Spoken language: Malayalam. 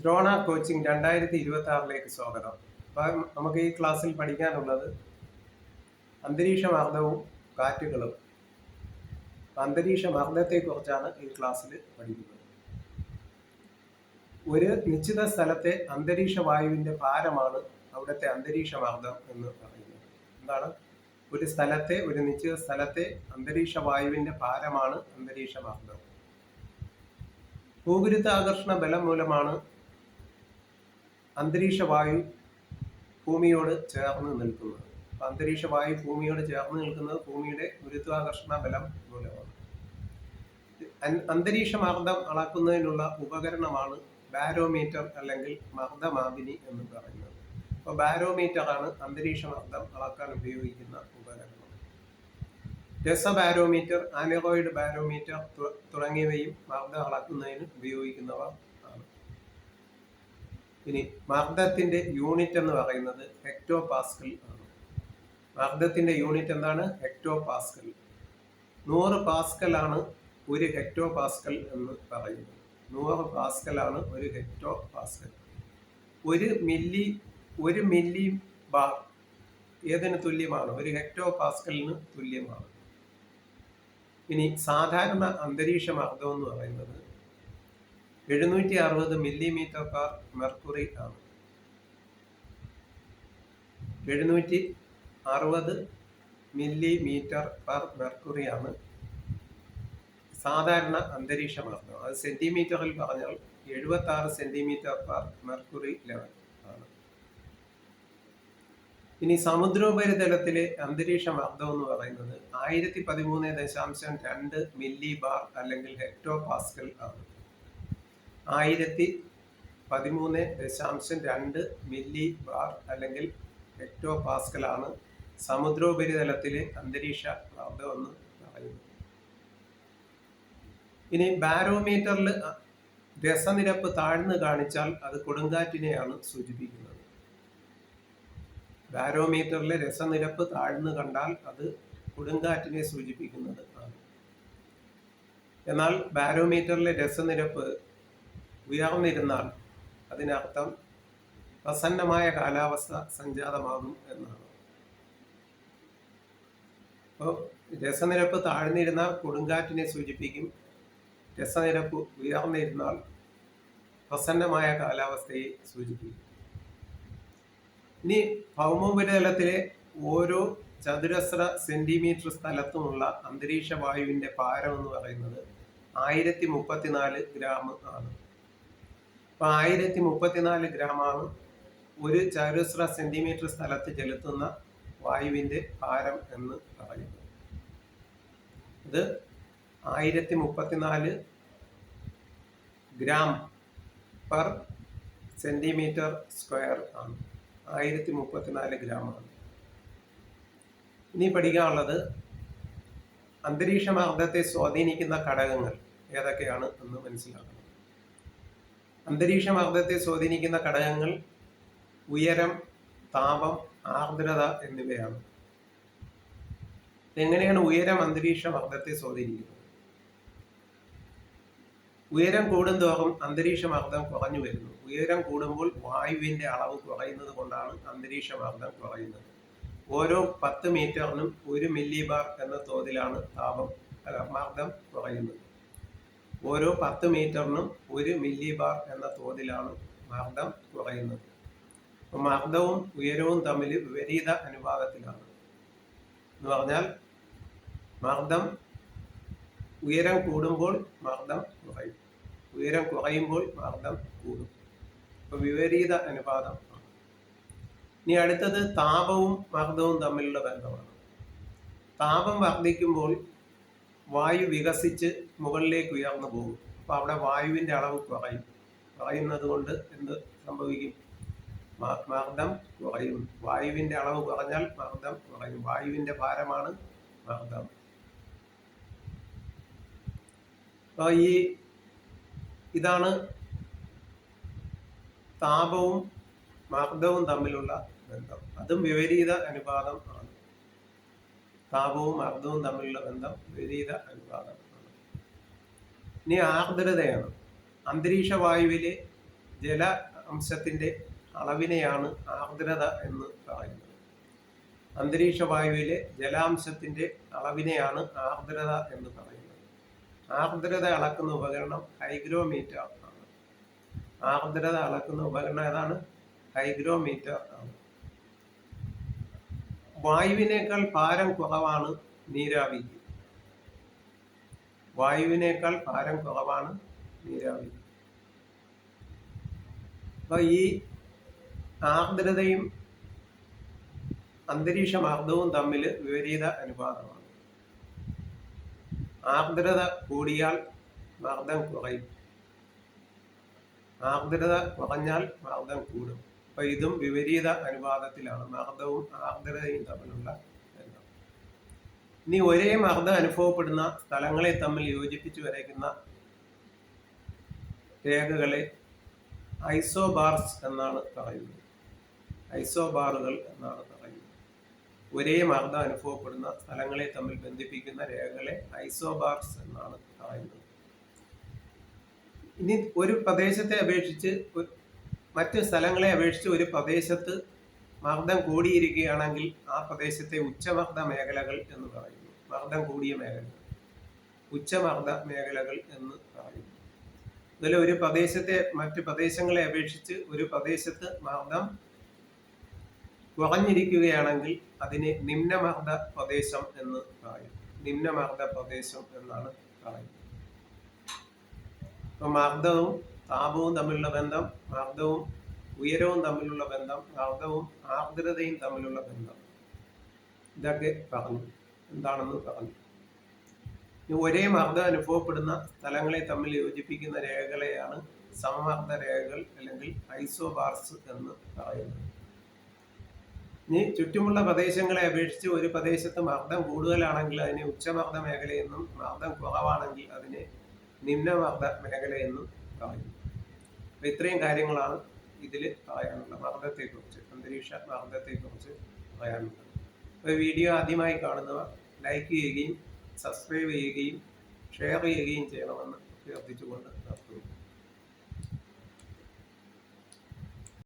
ദ്രോണ കോച്ചിങ് 2026 സ്വാഗതം. അപ്പം നമുക്ക് ഈ ക്ലാസ്സിൽ പഠിക്കാനുള്ളത് അന്തരീക്ഷ മർദ്ദവും കാറ്റുകളും. അന്തരീക്ഷ മർദ്ദത്തെക്കുറിച്ചാണ് ഈ ക്ലാസ്സിൽ പഠിക്കുന്നത്. ഒരു നിശ്ചിത സ്ഥലത്തെ അന്തരീക്ഷ വായുവിൻ്റെ ഭാരമാണ് അവിടുത്തെ അന്തരീക്ഷ മർദ്ദം എന്ന് പറയുന്നത്. എന്താണ്? ഒരു നിശ്ചിത സ്ഥലത്തെ അന്തരീക്ഷ വായുവിൻ്റെ ഭാരമാണ് അന്തരീക്ഷ മർദ്ദം. ഭൂഗുരുത്വാകർഷണ ബലം മൂലമാണ് അന്തരീക്ഷ വായു ഭൂമിയോട് ചേർന്ന് നിൽക്കുന്നത്. അന്തരീക്ഷ വായു ഭൂമിയോട് ചേർന്ന് നിൽക്കുന്നത് ഭൂമിയുടെ ഗുരുത്വാകർഷണ ബലം മൂലമാണ്. അന്തരീക്ഷ മർദ്ദം അളക്കുന്നതിനുള്ള ഉപകരണമാണ് ബാരോമീറ്റർ അല്ലെങ്കിൽ മർദ്ദമാപിനി എന്ന് പറയുന്നത്. അപ്പോൾ ബാരോമീറ്റർ ആണ് അന്തരീക്ഷ മർദ്ദം അളക്കാൻ ഉപയോഗിക്കുന്ന ഉപകരണം. രസബാരോമീറ്റർ, ആനറോയിഡ് ബാരോമീറ്റർ തുടങ്ങിയവയും മർദ്ദം അളക്കുന്നതിന് ഉപയോഗിക്കുന്നവ ആണ്. ഇനി മർദ്ദത്തിന്റെ യൂണിറ്റ് എന്ന് പറയുന്നത് ഹെക്ടോ പാസ്കൽ ആണ്. മർദ്ദത്തിന്റെ യൂണിറ്റ് എന്താണ്? Hecto Pascal. 100 പാസ്കൽ ആണ് ഒരു ഹെക്ടോ പാസ്കൽ എന്ന് പറയുന്നത്. 100 പാസ്കൽ ആണ് ഒരു ഹെക്ടോ പാസ്കൽ. ഒരു മില്ലി ബാർ ഏതിന് തുല്യമാണ്? ഒരു ഹെക്ടോ പാസ്കലിന് തുല്യമാണ്. ഇനി സാധാരണ അന്തരീക്ഷ മർദ്ദം എന്ന് പറയുന്നത് 760 മില്ലിമീറ്റർ പെർ മെർക്കുറി ആണ്. 760 മില്ലിമീറ്റർ പെർ മെർക്കുറി ആണ് സാധാരണ അന്തരീക്ഷ മർദ്ദം. അത് സെന്റിമീറ്ററിൽ പറഞ്ഞാൽ 76 സെന്റിമീറ്റർ പെർ മെർക്കുറി ലെവൽ ആണ്. ഇനി സമുദ്രോപരിതലത്തിലെ അന്തരീക്ഷ മർദ്ദം എന്ന് പറയുന്നത് 1013.2 മില്ലി ബാർ അല്ലെങ്കിൽ ഹെക്ടോ പാസ്കൽ ആണ്. 1013.2 മില്ലി ബാർ അല്ലെങ്കിൽ ഹെക്ടോ പാസ്കൽ ആണ് സമുദ്രോപരിതലത്തിലെ അന്തരീക്ഷ മർദ്ദം എന്ന് പറയുന്നത്. ഇനി ബാരോമീറ്ററിൽ രസനിരപ്പ് താഴ്ന്നു കാണിച്ചാൽ അത് കൊടുങ്കാറ്റിനെയാണ് സൂചിപ്പിക്കുന്നത്. ബാരോമീറ്ററിലെ രസനിരപ്പ് താഴ്ന്നു കണ്ടാൽ അത് കൊടുങ്കാറ്റിനെ സൂചിപ്പിക്കുന്നത് ആണ്. എന്നാൽ ബാരോമീറ്ററിലെ രസനിരപ്പ് ഉയർന്നിരുന്നാൽ അതിനർത്ഥം പ്രസന്നമായ കാലാവസ്ഥ സംജാതമാകും എന്നാണ്. അപ്പോൾ രസനിരപ്പ് താഴ്ന്നിരുന്നാൽ കൊടുങ്കാറ്റിനെ സൂചിപ്പിക്കും. രസനിരപ്പ് ഉയർന്നിരുന്നാൽ പ്രസന്നമായ കാലാവസ്ഥയെ സൂചിപ്പിക്കും. ഇനി ഭൗമോപരിതലത്തിലെ ഓരോ ചതുരശ്ര സെന്റിമീറ്റർ സ്ഥലത്തുമുള്ള അന്തരീക്ഷ വായുവിന്റെ ഭാരം എന്ന് പറയുന്നത് 1034 ഗ്രാം ആണ്. അപ്പൊ 1034 ഗ്രാമാണ് ഒരു ചതുരശ്ര സെന്റിമീറ്റർ സ്ഥലത്ത് ചെലുത്തുന്ന വായുവിന്റെ ഭാരം എന്ന് പറയുന്നത്. ഇത് 1034 ഗ്രാം പെർ സെന്റിമീറ്റർ സ്ക്വയർ ആണ്. 1034 ഗ്രാം ആണ്. ഇനി പഠിക്കാനുള്ളത് അന്തരീക്ഷ മർദ്ദത്തെ സ്വാധീനിക്കുന്ന ഘടകങ്ങൾ ഏതൊക്കെയാണ് എന്ന് മനസ്സിലാക്കണം. അന്തരീക്ഷ മർദ്ദത്തെ സ്വാധീനിക്കുന്ന ഘടകങ്ങൾ ഉയരം, താപം, ആർദ്രത എന്നിവയാണ്. എങ്ങനെയാണ് ഉയരം അന്തരീക്ഷ മർദ്ദത്തെ സ്വാധീനിക്കുന്നത്? ഉയരം കൂടുന്തോറും അന്തരീക്ഷ മർദ്ദം കുറഞ്ഞു വരുന്നു. ഉയരം കൂടുമ്പോൾ വായുവിന്റെ അളവ് കുറയുന്നത് കൊണ്ടാണ് അന്തരീക്ഷ മർദ്ദം കുറയുന്നത്. ഓരോ 10 മീറ്ററിനും 1 മില്ലി ബാർ എന്ന തോതിലാണ് മർദ്ദം കുറയുന്നത്. ഓരോ 10 മീറ്ററിനും 1 മില്ലി ബാർ എന്ന തോതിലാണ് മർദ്ദം കുറയുന്നത്. മർദ്ദവും ഉയരവും തമ്മിൽ വിപരീത അനുപാതത്തിലാണ്. എന്ന് പറഞ്ഞാൽ ഉയരം കൂടുമ്പോൾ മർദ്ദം കുറയും, ഉയരം കുറയുമ്പോൾ മർദ്ദം കൂടും. അപ്പൊ വിപരീത അനുപാതം ആണ്. ഇനി അടുത്തത് താപവും മർദ്ദവും തമ്മിലുള്ള ബന്ധമാണ്. താപം വർദ്ധിക്കുമ്പോൾ വായു വികസിച്ച് മുകളിലേക്ക് ഉയർന്നു പോകും. അപ്പൊ അവിടെ വായുവിന്റെ അളവ് കുറയുന്നത് കൊണ്ട് എന്ത് സംഭവിക്കും? മർദ്ദം കുറയും. വായുവിന്റെ അളവ് കുറഞ്ഞാൽ മർദ്ദം കുറയും. വായുവിന്റെ ഭാരമാണ് മർദ്ദം. അപ്പൊ ഇതാണ് താപവും മർദ്ദവും തമ്മിലുള്ള ബന്ധം. അതും വിപരീത അനുപാതം ആണ്. താപവും മർദ്ദവും തമ്മിലുള്ള ബന്ധം വിപരീത അനുപാതം ആണ്. ഇനി ആർദ്രതയാണ്. അന്തരീക്ഷ വായുവിലെ ജല അംശത്തിന്റെ അളവിനെയാണ് ആർദ്രത എന്ന് പറയുന്നത്. അന്തരീക്ഷ വായുവിലെ ജലാംശത്തിന്റെ അളവിനെയാണ് ആർദ്രത എന്ന് പറയുന്നത്. ആർദ്രത അളക്കുന്ന ഉപകരണം ഹൈഗ്രോമീറ്റർ ആണ്. ആർദ്രത അളക്കുന്ന ഉപകരണം ഏതാണ്? ഹൈഗ്രോമീറ്റർ ആണ്. വായുവിനേക്കാൾ ഭാരം കുറവാണ് നീരാവിക്ക്. വായുവിനേക്കാൾ ഭാരം കുറവാണ് നീരാവി. അപ്പൊ ഈ ആർദ്രതയും അന്തരീക്ഷ മർദ്ദവും തമ്മിൽ വിപരീത അനുപാതമാണ്. ആർദ്രത കൂടിയാൽ മർദ്ദം കുറയും, ആർദ്രത കുറഞ്ഞാൽ മർദ്ദം കൂടും. അപ്പൊ ഇതും വിപരീത അനുപാതത്തിലാണ്, മർദ്ദവും ആർദ്രതയും തമ്മിലുള്ള ബന്ധം. ഇനി ഒരേ മർദ്ദം അനുഭവപ്പെടുന്ന സ്ഥലങ്ങളെ തമ്മിൽ യോജിപ്പിച്ചു വരയ്ക്കുന്ന രേഖകളെ ഐസോബാർസ് എന്നാണ് പറയുന്നത്. ഐസോബാറുകൾ എന്നാണ് പറയുന്നത്. ഒരേ മർദ്ദം അനുഭവപ്പെടുന്ന സ്ഥലങ്ങളെ തമ്മിൽ ബന്ധിപ്പിക്കുന്ന രേഖകളെ ഐസോബാർസ് എന്നാണ് പറയുന്നത്. ഇനി ഒരു പ്രദേശത്തെ അപേക്ഷിച്ച് മറ്റ് സ്ഥലങ്ങളെ അപേക്ഷിച്ച് ഒരു പ്രദേശത്ത് മർദ്ദം കൂടിയിരിക്കുകയാണെങ്കിൽ ആ പ്രദേശത്തെ ഉച്ചമർദ്ദ മേഖലകൾ എന്ന് പറയുന്നു. മർദ്ദം കൂടിയ മേഖലകൾ ഉച്ചമർദ്ദ മേഖലകൾ എന്ന് പറയുന്നു. അതുപോലെ ഒരു പ്രദേശത്തെ മറ്റ് പ്രദേശങ്ങളെ അപേക്ഷിച്ച് ഒരു പ്രദേശത്ത് മർദ്ദം കുറഞ്ഞിരിക്കുകയാണെങ്കിൽ അതിനെ നിമ്നമർദ്ദ പ്രദേശം എന്ന് പറയും. നിമ്നമർദ്ദ പ്രദേശം എന്നാണ് പറയുന്നത്. അപ്പൊ മർദ്ദവും താപവും തമ്മിലുള്ള ബന്ധം, മർദ്ദവും ഉയരവും തമ്മിലുള്ള ബന്ധം, മർദ്ദവും ആർദ്രതയും തമ്മിലുള്ള ബന്ധം, ഇതൊക്കെ പറഞ്ഞു. എന്താണെന്ന് പറഞ്ഞു. ഒരേ മർദ്ദം അനുഭവപ്പെടുന്ന സ്ഥലങ്ങളെ തമ്മിൽ യോജിപ്പിക്കുന്ന രേഖകളെയാണ് സമമർദ്ദ രേഖകൾ അല്ലെങ്കിൽ ഐസോബാർസ് എന്ന് പറയുന്നത്. ഇനി ചുറ്റുമുള്ള പ്രദേശങ്ങളെ അപേക്ഷിച്ച് ഒരു പ്രദേശത്ത് മർദ്ദം കൂടുതലാണെങ്കിൽ അതിനെ ഉച്ചമർദ്ദ മേഖലയെന്നും മർദ്ദം കുറവാണെങ്കിൽ അതിനെ നിമ്നമർദ്ദ മേഖലയെന്നും പറയുന്നു. അപ്പൊ ഇത്രയും കാര്യങ്ങളാണ് ഇതിൽ പറയാനുള്ള മർദ്ദത്തെക്കുറിച്ച്, അന്തരീക്ഷ മർദ്ദത്തെക്കുറിച്ച് പറയാനുള്ളത്. അപ്പോൾ വീഡിയോ ആദ്യമായി കാണുന്നവർ ലൈക്ക് ചെയ്യുകയും സബ്സ്ക്രൈബ് ചെയ്യുകയും ഷെയർ ചെയ്യുകയും ചെയ്യണമെന്ന് അഭ്യർത്ഥിച്ചുകൊണ്ട് നിർത്തുന്നു.